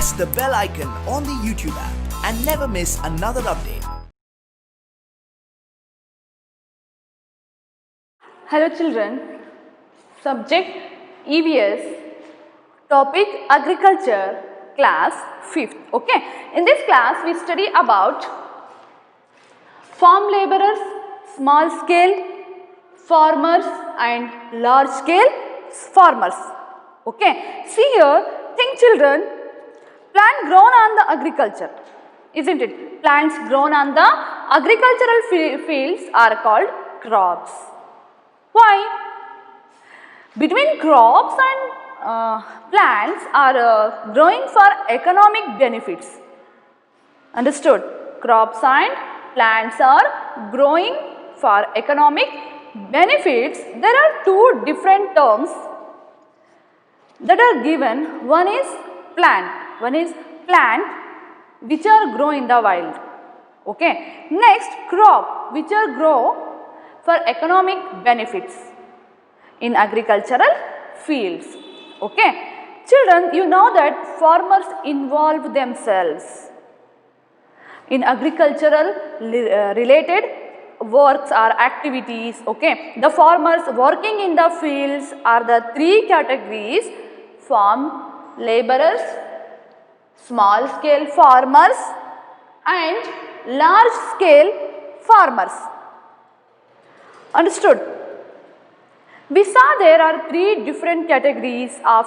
press the bell icon on the YouTube app and never miss another update. Hello children, subject EVS, topic agriculture, class 5th. Okay, in this class we study about farm laborers, small scale farmers and large scale farmers. Okay, see here, think children, plant grown on the agriculture, isn't it? Plants grown on the agricultural fields are called crops. Why? Between crops and plants are growing for economic benefits. Understood? Crops and plants are growing for economic benefits. There are two different terms that are given. One is plant which are grown in the wild. Okay. Next, crop which are grow for economic benefits in agricultural fields. Okay. Children, you know that farmers involve themselves in agricultural related works or activities. Okay. The farmers working in the fields are the three categories: farm laborers, small scale farmers and large scale farmers. Understood? We saw there are three different categories of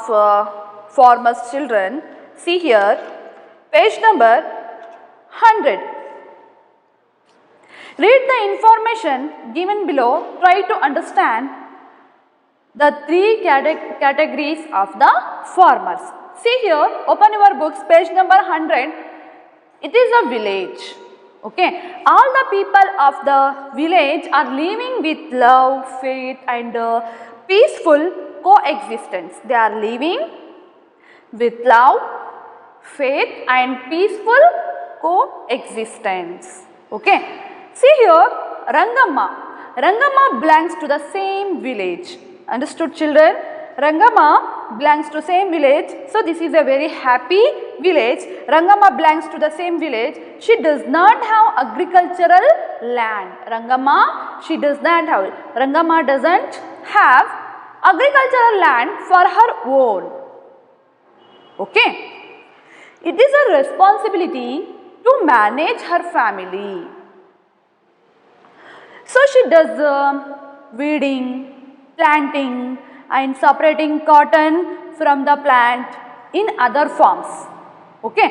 farmers, children. See here, page number 100. Read the information given below. Try to understand the three categories of the farmers. See here, open your books, page number 100. It is a village. Okay, all the people of the village are living with love, faith and peaceful coexistence. They are living with love, faith and peaceful coexistence. Okay, see here, Rangamma. Rangamma belongs to the same village. Understood children? Rangamma belongs to same village. So this is a very happy village. Rangamma belongs to the same village. She does not have agricultural land. Rangamma doesn't have agricultural land for her own. Okay. It is a responsibility to manage her family. So she does weeding, planting and separating cotton from the plant in other farms. Okay.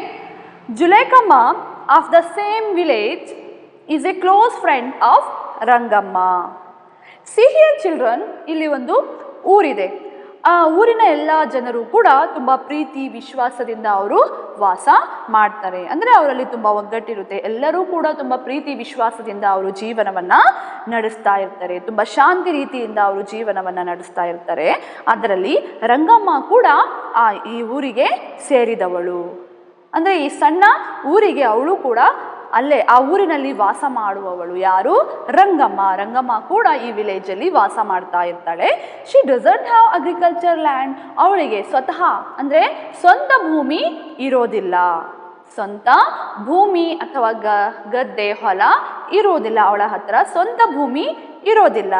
Julekama of the same village is a close friend of Rangamma. See here children, ಇಲ್ಲಿ ಒಂದು ಊರಿದೆ. ಆ ಊರಿನ ಎಲ್ಲ ಜನರು ಕೂಡ ತುಂಬ ಪ್ರೀತಿ ವಿಶ್ವಾಸದಿಂದ ಅವರು ವಾಸ ಮಾಡ್ತಾರೆ. ಅಂದರೆ ಅವರಲ್ಲಿ ತುಂಬ ಒಗ್ಗಟ್ಟಿರುತ್ತೆ. ಎಲ್ಲರೂ ಕೂಡ ತುಂಬ ಪ್ರೀತಿ ವಿಶ್ವಾಸದಿಂದ ಅವರು ಜೀವನವನ್ನು ನಡೆಸ್ತಾ ಇರ್ತಾರೆ. ತುಂಬ ಶಾಂತಿ ರೀತಿಯಿಂದ ಅವರು ಜೀವನವನ್ನು ನಡೆಸ್ತಾ ಇರ್ತಾರೆ. ಅದರಲ್ಲಿ ರಂಗಮ್ಮ ಕೂಡ ಈ ಊರಿಗೆ ಸೇರಿದವಳು. ಅಂದರೆ ಈ ಸಣ್ಣ ಊರಿಗೆ ಅವಳು ಕೂಡ ಅಲ್ಲೇ ಆ ಊರಿನಲ್ಲಿ ವಾಸ ಮಾಡುವವಳು. ಯಾರು? ರಂಗಮ್ಮ. ರಂಗಮ್ಮ ಕೂಡ ಈ ವಿಲೇಜಲ್ಲಿ ವಾಸ ಮಾಡ್ತಾ ಇರ್ತಾಳೆ. She doesn't have agriculture land. ಅವಳಿಗೆ ಸ್ವತಃ ಅಂದರೆ ಸ್ವಂತ ಭೂಮಿ ಇರೋದಿಲ್ಲ. ಸ್ವಂತ ಭೂಮಿ ಅಥವಾ ಗದ್ದೆ ಹೊಲ ಇರೋದಿಲ್ಲ. ಅವಳ ಹತ್ರ ಸ್ವಂತ ಭೂಮಿ ಇರೋದಿಲ್ಲ.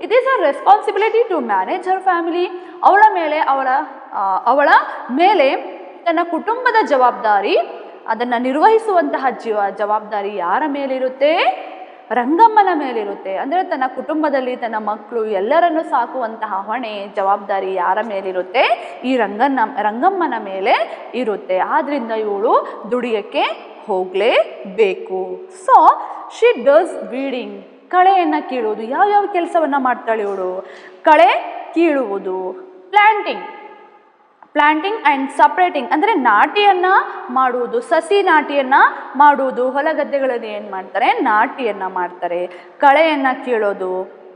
It is a responsibility to manage her family. ಅವಳ ಮೇಲೆ ತನ್ನ ಕುಟುಂಬದ ಜವಾಬ್ದಾರಿ, ಅದನ್ನು ನಿರ್ವಹಿಸುವಂತಹ ಜವಾಬ್ದಾರಿ ಯಾರ ಮೇಲಿರುತ್ತೆ? ರಂಗಮ್ಮನ ಮೇಲಿರುತ್ತೆ. ಅಂದರೆ ತನ್ನ ಕುಟುಂಬದಲ್ಲಿ ತನ್ನ ಮಕ್ಕಳು ಎಲ್ಲರನ್ನು ಸಾಕುವಂತಹ ಹೊಣೆ ಜವಾಬ್ದಾರಿ ಯಾರ ಮೇಲಿರುತ್ತೆ? ಈ ರಂಗಮ್ಮನ ಮೇಲೆ ಇರುತ್ತೆ. ಆದ್ದರಿಂದ ಇವಳು ದುಡಿಯಕ್ಕೆ ಹೋಗಲೇಬೇಕು. ಸೊ ಶಿ ಡಸ್ ವೀಡಿಂಗ್, ಕಳೆಯನ್ನು ಕೀಳುವುದು. ಯಾವ್ಯಾವ ಕೆಲಸವನ್ನು ಮಾಡ್ತಾಳೆ ಇವಳು? ಕಳೆ ಕೀಳುವುದು. ಪ್ಲಾಂಟಿಂಗ್ ಆ್ಯಂಡ್ ಸಪ್ರೇಟಿಂಗ್ ಅಂದರೆ ನಾಟಿಯನ್ನು ಮಾಡುವುದು, ಸಸಿ ನಾಟಿಯನ್ನು ಮಾಡುವುದು. ಹೊಲಗದ್ದೆಗಳಲ್ಲಿ ಏನು ಮಾಡ್ತಾರೆ? ನಾಟಿಯನ್ನು ಮಾಡ್ತಾರೆ. ಕಳೆಯನ್ನು ಕೀಳೋದು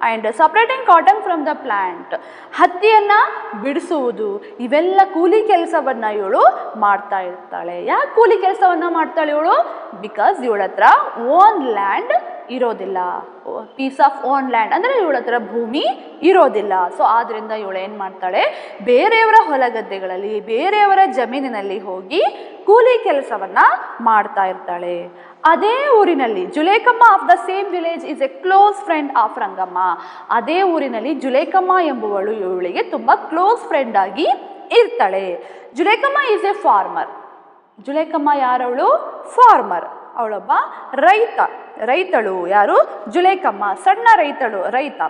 and separating cotton from the plant, ಹತ್ತಿಯನ್ನು ಬಿಡಿಸುವುದು. ಇವೆಲ್ಲ ಕೂಲಿ ಕೆಲಸವನ್ನು ಇವಳು ಮಾಡ್ತಾ ಇರ್ತಾಳೆ. ಯಾಕೆ ಕೂಲಿ ಕೆಲಸವನ್ನು ಮಾಡ್ತಾಳೆ ಇವಳು? ಬಿಕಾಸ್ ಇವಳ ಹತ್ರ ಓನ್ ಲ್ಯಾಂಡ್ ಇರೋದಿಲ್ಲ. ಪೀಸ್ ಆಫ್ ಓನ್ ಲ್ಯಾಂಡ್ ಅಂದರೆ ಇವಳ ಹತ್ರ ಭೂಮಿ ಇರೋದಿಲ್ಲ. ಸೊ ಆದ್ದರಿಂದ ಇವಳು ಏನು ಮಾಡ್ತಾಳೆ? ಬೇರೆಯವರ ಹೊಲಗದ್ದೆಗಳಲ್ಲಿ ಬೇರೆಯವರ ಜಮೀನಿನಲ್ಲಿ ಹೋಗಿ ಕೂಲಿ ಕೆಲಸವನ್ನ ಮಾಡ್ತಾ ಇರ್ತಾಳೆ. ಅದೇ ಊರಿನಲ್ಲಿ Julekamma of the same village is a close friend of Rangamma. ಅದೇ ಊರಿನಲ್ಲಿ ಜುಲೇಕಮ್ಮ ಎಂಬುವಳು ಇವಳಿಗೆ ತುಂಬಾ ಕ್ಲೋಸ್ ಫ್ರೆಂಡ್ ಆಗಿ ಇರ್ತಾಳೆ. Julekamma is a farmer. Julekamma ಯಾರವಳು? ಫಾರ್ಮರ್. ಅವಳೊಬ್ಬ ರೈತಳು. ಯಾರು? ಜುಲೇಕಮ್ಮ ಸಣ್ಣ ರೈತ.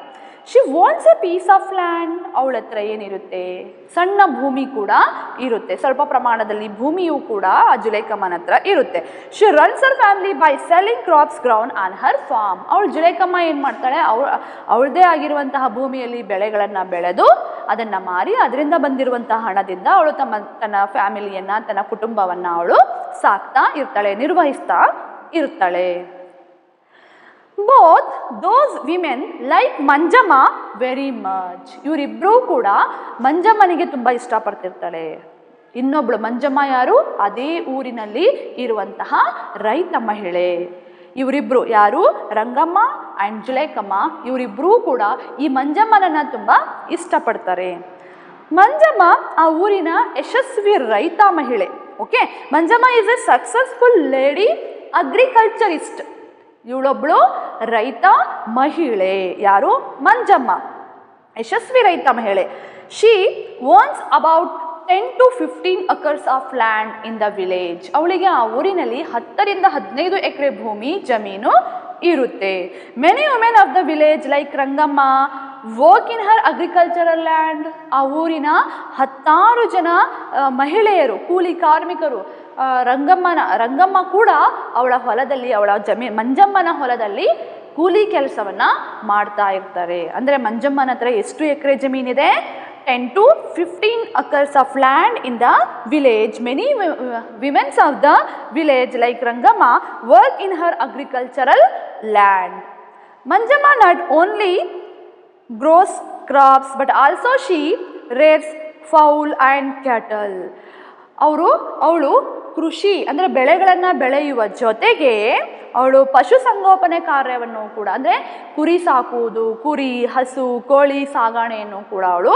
She wants a piece of land. ಅವಳ ಹತ್ರ ಏನಿರುತ್ತೆ? ಸಣ್ಣ ಭೂಮಿ ಕೂಡ ಇರುತ್ತೆ, ಸ್ವಲ್ಪ ಪ್ರಮಾಣದಲ್ಲಿ ಭೂಮಿಯೂ ಕೂಡ ಆ ಜುಲೇಕಮ್ಮನ ಹತ್ರ ಇರುತ್ತೆ. She runs her family by selling crops grown on her farm. ಅವಳು ಜುಲೇಕಮ್ಮ ಏನು ಮಾಡ್ತಾಳೆ? ಅವಳದೇ ಆಗಿರುವಂತಹ ಭೂಮಿಯಲ್ಲಿ ಬೆಳೆಗಳನ್ನು ಬೆಳೆದು ಅದನ್ನು ಮಾರಿ ಅದರಿಂದ ಬಂದಿರುವಂತಹ ಹಣದಿಂದ ಅವಳು ತನ್ನ ಫ್ಯಾಮಿಲಿಯನ್ನು, ತನ್ನ ಕುಟುಂಬವನ್ನು ಅವಳು ಸಾಕ್ತಾ ಇರ್ತಾಳೆ, ನಿರ್ವಹಿಸ್ತಾ ಇರ್ತಾಳೆ. Both those women like Manjamma very much. ಇವರಿಬ್ಬರೂ ಕೂಡ ಮಂಜಮ್ಮನಿಗೆ ತುಂಬ ಇಷ್ಟಪಡ್ತಿರ್ತಾಳೆ. ಇನ್ನೊಬ್ಳು ಮಂಜಮ್ಮ ಯಾರು? ಅದೇ ಊರಿನಲ್ಲಿ ಇರುವಂತಹ ರೈತ ಮಹಿಳೆ. ಇವರಿಬ್ರು ಯಾರು? ರಂಗಮ್ಮ ಆ್ಯಂಡ್ ಜುಲೇಕಮ್ಮ. ಇವರಿಬ್ಬರೂ ಕೂಡ ಈ ಮಂಜಮ್ಮನನ್ನು ತುಂಬ ಇಷ್ಟಪಡ್ತಾರೆ. ಮಂಜಮ್ಮ ಆ ಊರಿನ ಯಶಸ್ವಿ ರೈತ ಮಹಿಳೆ. Okay, Manjamma is a successful lady agriculturist. ಇವಳೊಬ್ಳು ರೈತ ಮಹಿಳೆ. ಯಾರು? ಮಂಜಮ್ಮ, ಯಶಸ್ವಿ ರೈತ ಮಹಿಳೆ. She owns about 10 to 15 acres of land in the village. ಅವಳಿಗೆ ಆ ಊರಿನಲ್ಲಿ 10 ರಿಂದ 15 ಎಕರೆ ಭೂಮಿ ಜಮೀನು ಇರುತ್ತೆ. Many women of the village like Rangamma work in Har agricultural land. ಆ ಊರಿನ 10 ಜನ ಮಹಿಳೆಯರು, ಕೂಲಿ ಕಾರ್ಮಿಕರು ರಂಗಮ್ಮ ಕೂಡ ಅವಳ ಹೊಲದಲ್ಲಿ, ಮಂಜಮ್ಮನ ಹೊಲದಲ್ಲಿ ಕೂಲಿ ಕೆಲಸವನ್ನ ಮಾಡ್ತಾ ಇರ್ತಾರೆ. ಅಂದರೆ ಮಂಜಮ್ಮನ ಹತ್ರ ಎಷ್ಟು ಎಕರೆ ಜಮೀನಿದೆ? 10 to 15 acres of land in the village. Many women of the village like Rangamma work in her agricultural land. Manjamma not only grows crops but also she rears fowl and cattle. ಅವಳು ಕೃಷಿ ಅಂದರೆ ಬೆಳೆಗಳನ್ನು ಬೆಳೆಯುವ ಜೊತೆಗೆ ಅವಳು ಪಶುಸಂಗೋಪನೆ ಕಾರ್ಯವನ್ನು ಕೂಡ, ಅಂದರೆ ಕುರಿ ಸಾಕುವುದು, ಕುರಿ, ಹಸು, ಕೋಳಿ ಸಾಗಾಣೆಯನ್ನು ಕೂಡ ಅವಳು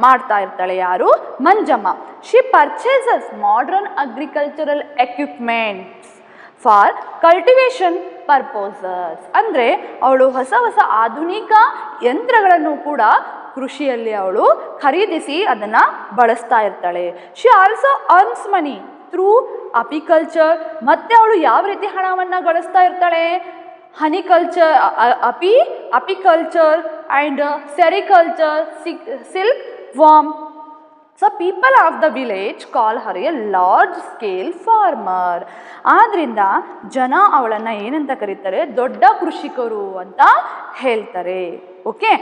ಮಾಡ್ತಾ ಇರ್ತಾಳೆ. ಯಾರು? Manjamma. She purchases modern agricultural equipments for cultivation purposes. ಅಂದರೆ ಅವಳು ಹೊಸ ಆಧುನಿಕ ಯಂತ್ರಗಳನ್ನು ಕೂಡ ಕೃಷಿಯಲ್ಲಿ ಅವಳು ಖರೀದಿಸಿ ಅದನ್ನು ಬಳಸ್ತಾ ಇರ್ತಾಳೆ. She also earns money through apiculture. ಮತ್ತೆ ಅವಳು ಯಾವ ರೀತಿ ಹಣವನ್ನು ಗಳಿಸ್ತಾ ಇರ್ತಾಳೆ? Honeyculture, apiculture and sericulture, silk worm. So people of the village call her a large scale farmer. ಆದ್ದರಿಂದ ಜನ ಅವಳನ್ನು ಏನಂತ ಕರೀತಾರೆ? ದೊಡ್ಡ ಕೃಷಿಕರು ಅಂತ ಹೇಳ್ತಾರೆ. Okay,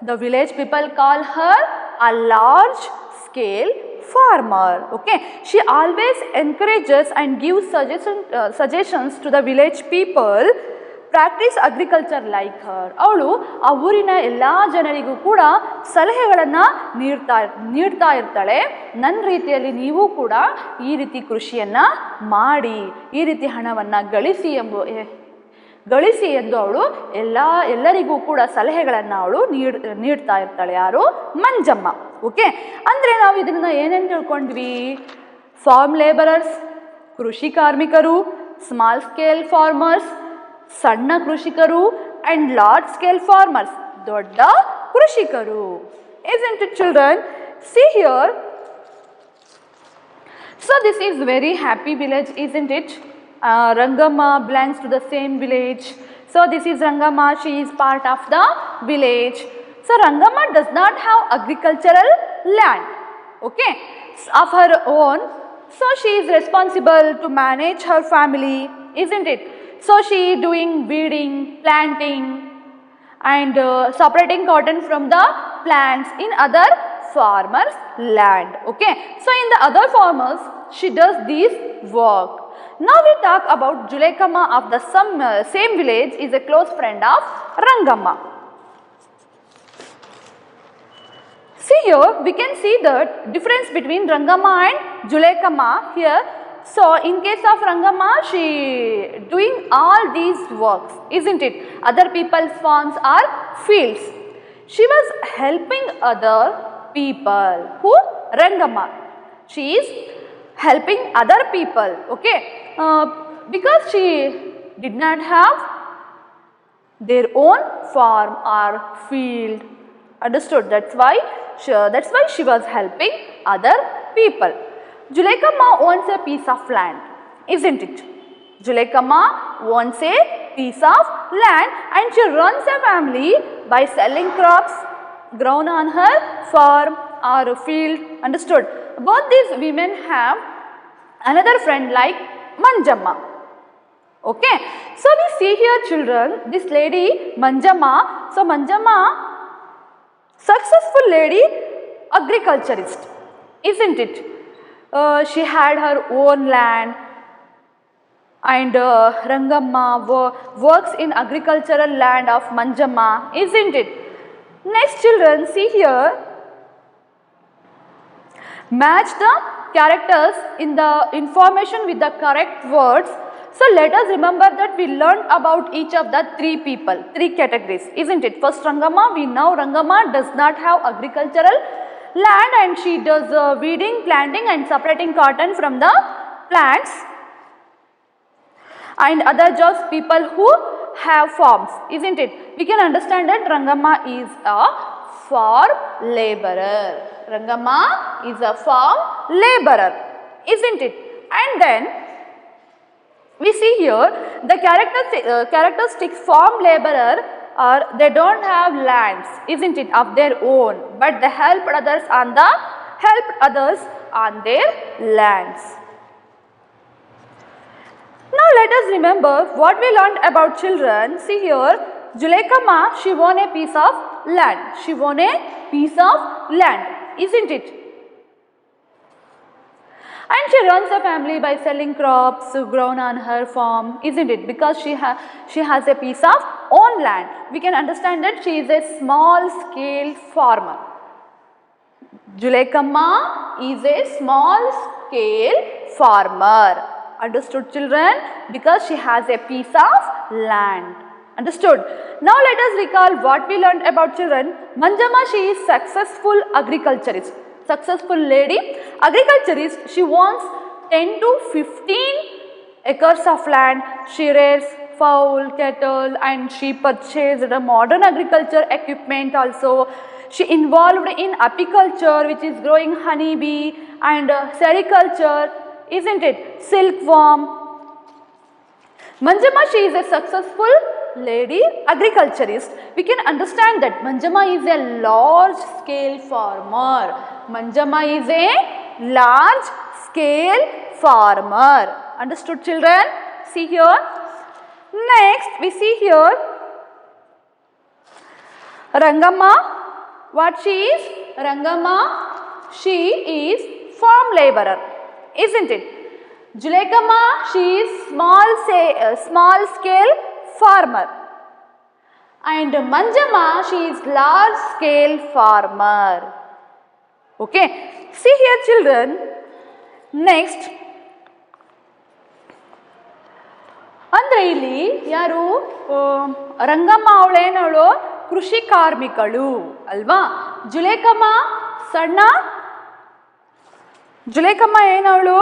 the village people call her a large scale farmer. Okay, she always encourages and gives suggestions to the village people practice agriculture like her. ಅವಳು ಆ ಊರಿನ ಎಲ್ಲ ಜನರಿಗೂ ಕೂಡ ಸಲಹೆಗಳನ್ನು ನೀಡ್ತಾ ಇರ್ತಾಳೆ. ನನ್ನ ರೀತಿಯಲ್ಲಿ ನೀವು ಕೂಡ ಈ ರೀತಿ ಕೃಷಿಯನ್ನು ಮಾಡಿ, ಈ ರೀತಿ ಹಣವನ್ನು ಗಳಿಸಿ ಎಂದು ಅವಳು ಎಲ್ಲರಿಗೂ ಕೂಡ ಸಲಹೆಗಳನ್ನು ಅವಳು ನೀಡ್ತಾ ಇರ್ತಾಳೆ. ಯಾರು? ಮಂಜಮ್ಮ. ಓಕೆ, ಅಂದರೆ ನಾವು ಇದನ್ನು ಏನೇನು ತಿಳ್ಕೊಂಡ್ವಿ? ಫಾರ್ಮ್ ಲೇಬರರ್ಸ್ ಕೃಷಿ ಕಾರ್ಮಿಕರು, ಸ್ಮಾಲ್ ಸ್ಕೇಲ್ ಫಾರ್ಮರ್ಸ್ ಸಣ್ಣ ಕೃಷಿಕರು, ಆ್ಯಂಡ್ ಲಾರ್ಜ್ ಸ್ಕೇಲ್ ಫಾರ್ಮರ್ಸ್ ದೊಡ್ಡ ಕೃಷಿಕರು. Isn't it, children? See here. So this is very happy village, isn't it? Rangamma belongs to the same village. So this is Rangamma, she is part of the village. So Rangamma does not have agricultural land, okay, of her own. So she is responsible to manage her family, isn't it? So she is doing weeding, planting and separating cotton from the plants in other farmers' land, okay. So in the other farmers, she does this work. Now we talk about Julekamma of the same village is a close friend of Rangamma. See here, we can see the difference between Rangamma and Julekamma here. So in case of Rangamma, she doing all these works, isn't it? Other people's farms are fields. She was helping other people. Who? Rangamma. She is helping other people, okay, because she did not have their own farm or field, understood, that's why she was helping other people. Zuleika Ma owns a piece of land, isn't it? Zuleika Ma owns a piece of land and she runs a family by selling crops grown on her farm or field, understood. Both these women have another friend like Manjamma. Okay, so we see here children, this lady Manjamma. So Manjamma, successful lady, agriculturist, isn't it? She had her own land and Rangamma works in agricultural land of Manjamma, isn't it? Next children, see here, match the characters in the information with the correct words. So let us remember that we learned about each of the three people, three categories, isn't it? First Rangamma, we know Rangamma does not have agricultural land and she does weeding, planting and separating cotton from the plants. And other jobs, people who have farms, isn't it? We can understand that Rangamma is a farm laborer. Rangamma is a farm laborer, isn't it? And then we see here the characteristics farm laborer are they don't have lands, isn't it, of their own, but they help others on their lands. Now let us remember what we learned about children. See here, Zuleika Ma, she won a piece of land. She won a piece of land, isn't it? And she runs a family by selling crops grown on her farm, isn't it? Because she has a piece of own land. We can understand that she is a small scale farmer. Zuleika Ma is a small scale farmer. Understood children? Because she has a piece of land. Understood? Now let us recall what we learned about children. Manjamma, she is successful agriculturist. Successful lady agriculturist. She owns 10 to 15 acres of land. She rears fowl, cattle and she purchased the modern agriculture equipment also. She involved in apiculture, which is growing honeybee, and sericulture, isn't it? Silkworm. Manjamma, she is a successful lady agriculturist. We can understand that Manjamma is a large scale farmer. Manjamma is a large scale farmer. Understood children? See here. Next we see here Rangamma. What she is? Rangamma, she is farm laborer, isn't it? Zuleika Ma, she is small scale farmer. And Manjamma, she is large scale farmer. Okay. See here children. Next. ಅಂದರೆ ಇಲ್ಲಿ ಯಾರು ರಂಗಮ್ಮ ಅವಳೇನವಳು ಕೃಷಿ ಕಾರ್ಮಿಕಳು ಅಲ್ವಾ. ಜುಲೇಕಮ್ಮ ಏನವಳು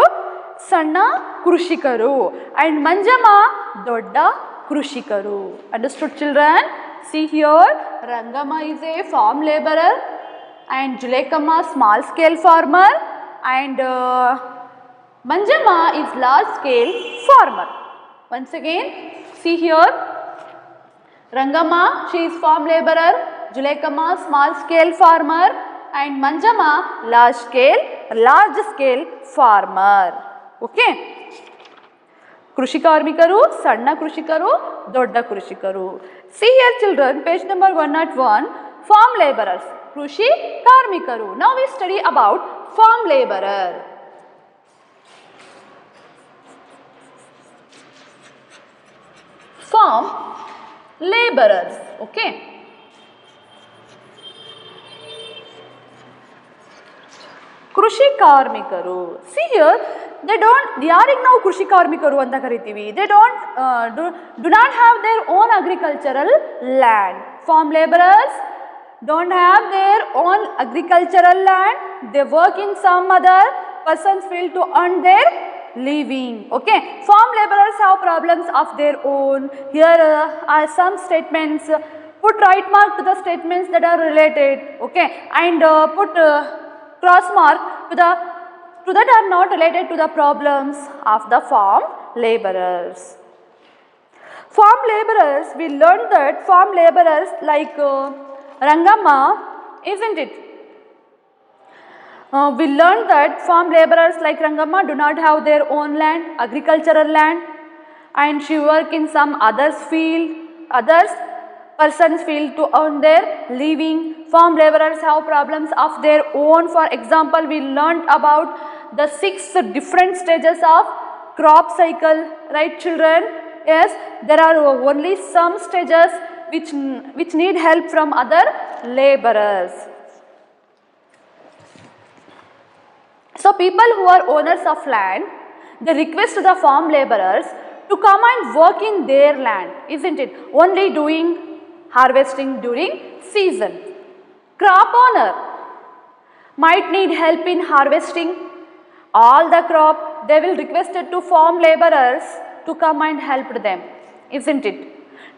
ಸಣ್ಣ ಕೃಷಿಕರು and Manjamma ದೊಡ್ಡ ಕೃಷಿಕರು. Understood children? See here, Rangamma is a farm laborer and Zuleikama small scale farmer and Manjamma is large scale farmer. Once again, see here, Rangamma, she is farm laborer, Zuleikama small scale farmer and Manjamma large scale farmer. Okay. ಕೃಷಿ ಕಾರ್ಮಿಕರು, ಸಣ್ಣ ಕೃಷಿಕರು, ದೊಡ್ಡ ಕೃಷಿಕರು. See here children, page number 101, farm laborers, ಕೃಷಿ ಕಾರ್ಮಿಕರು. Now we study about farm laborer. Farm laborers, okay. ಕೃಷಿ ಕಾರ್ಮಿಕರು. See here, ಯಾರಿಗೆ ನಾವು ಕೃಷಿ ಕಾರ್ಮಿಕರು ಅಂತ ಕರಿತೀವಿ? They do not have their own agricultural land. Farm laborers don't have their own agricultural land. They work in some other persons feel to earn their living. Okay, farm laborers have problems of their own. Here are some statements. Put right mark to the statements that are related. Okay, and put cross mark to that are not related to the problems of the farm laborers. Farm laborers, we learned that farm laborers like Rangamma, isn't it? We learned that farm laborers like Rangamma do not have their own land, agricultural land, and she work in some others persons field to earn their living. Farm laborers have problems of their own. For example, we learned about the 6 different stages of crop cycle, right children? Yes, there are only some stages which need help from other laborers. So people who are owners of land, they request the farm laborers to come and work in their land, isn't it? Only doing harvesting during season. Crop owner might need help in harvesting all the crop. They will request it to farm laborers to come and help them, isn't it?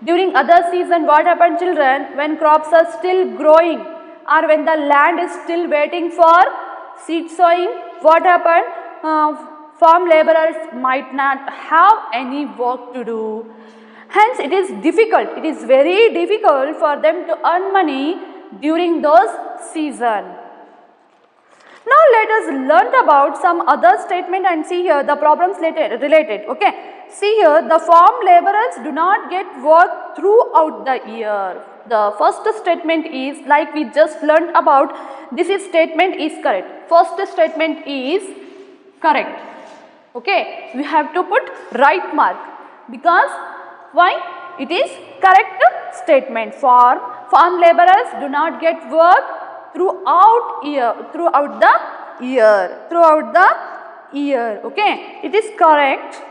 During other season, what happened children, when crops are still growing or when the land is still waiting for seed sowing, what happened? Farm laborers might not have any work to do. Hence, it is very difficult for them to earn money during those season. Now let us learn about some other statement and see here the problems related. Okay. See here, the farm laborers do not get work throughout the year. The first statement is like we just learned about. This statement is correct. First statement is correct. Okay. We have to put right mark because why? It is correct statement. Farm laborers do not get work throughout the year. Okay. It is correct.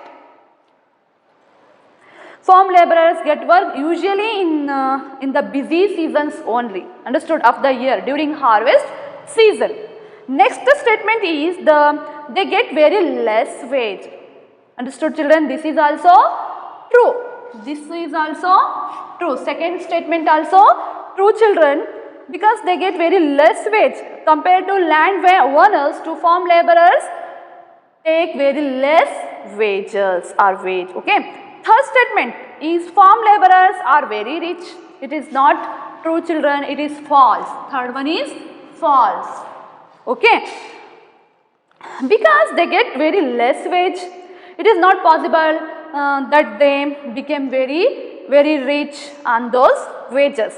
Farm laborers get work usually in the busy seasons only, understood, of the year during harvest season. Next statement is they get very less wage. Understood children? This is also true. This is also true. Second statement also true children, because they get very less wage compared to land owners. To farm laborers take very less wages or wage. Okay. Third statement is farm laborers are very rich. It is not true children, it is false. Third one is false. Okay. Because they get very less wage, it is not possible that they became very rich on those wages.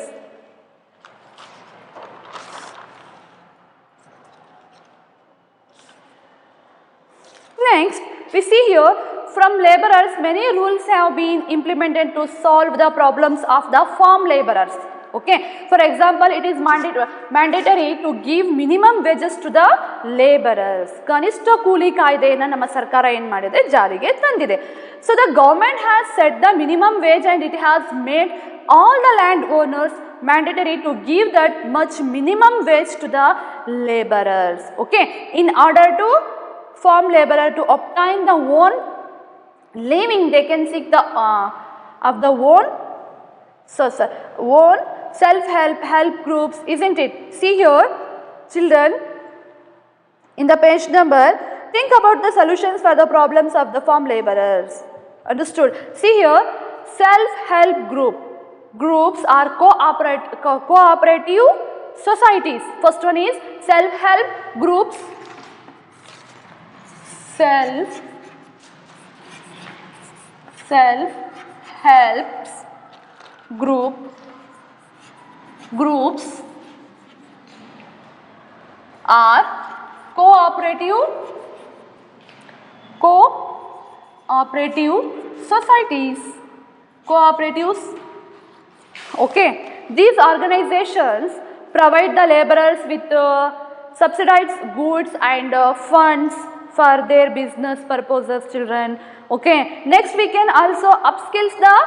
Next, we see here from laborers many rules have been implemented to solve the problems of the farm laborers. Okay. For example, it is mandatory to give minimum wages to the laborers. Kanishta Kuli Kaidena nama sarkara ಏನು ಮಾಡಿದೆ ಜಾರಿಗೆ ತಂದಿದೆ. So the government has set the minimum wage and it has made all the land owners mandatory to give that much minimum wage to the laborers. Okay. In order to farm laborer to obtain the own living, they can seek the own self-help groups, isn't it? See here children, in the page number, think about the solutions for the problems of the farm laborers. Understood? See here, self-help groups are cooperative societies. First one is self-help groups. Self-help groups are cooperative societies. Okay. These organizations provide the laborers with subsidized goods and funds for their business purposes, children. Okay. Next, we can also upskill the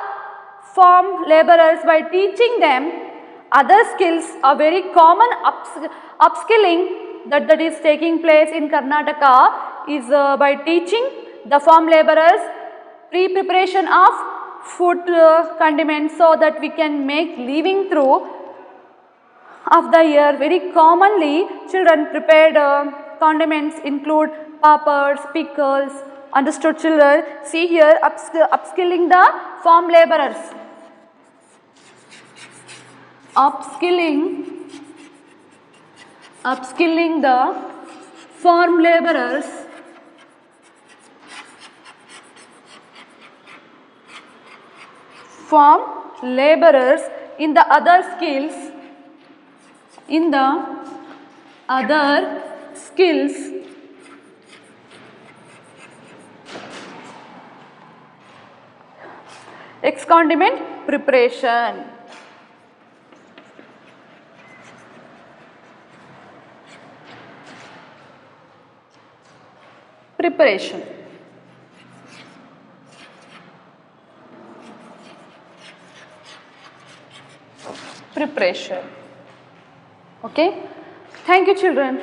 farm laborers by teaching them other skills. A very common upskilling that is taking place in Karnataka is by teaching the farm laborers pre-preparation of food condiments so that we can make living through of the year. Very commonly children prepared condiments include papads, pickles. Understood children? See here, upskilling the farm laborers. Upskilling the farm laborers in the other skills X condiment preparation. Preparation. Okay. Thank you children.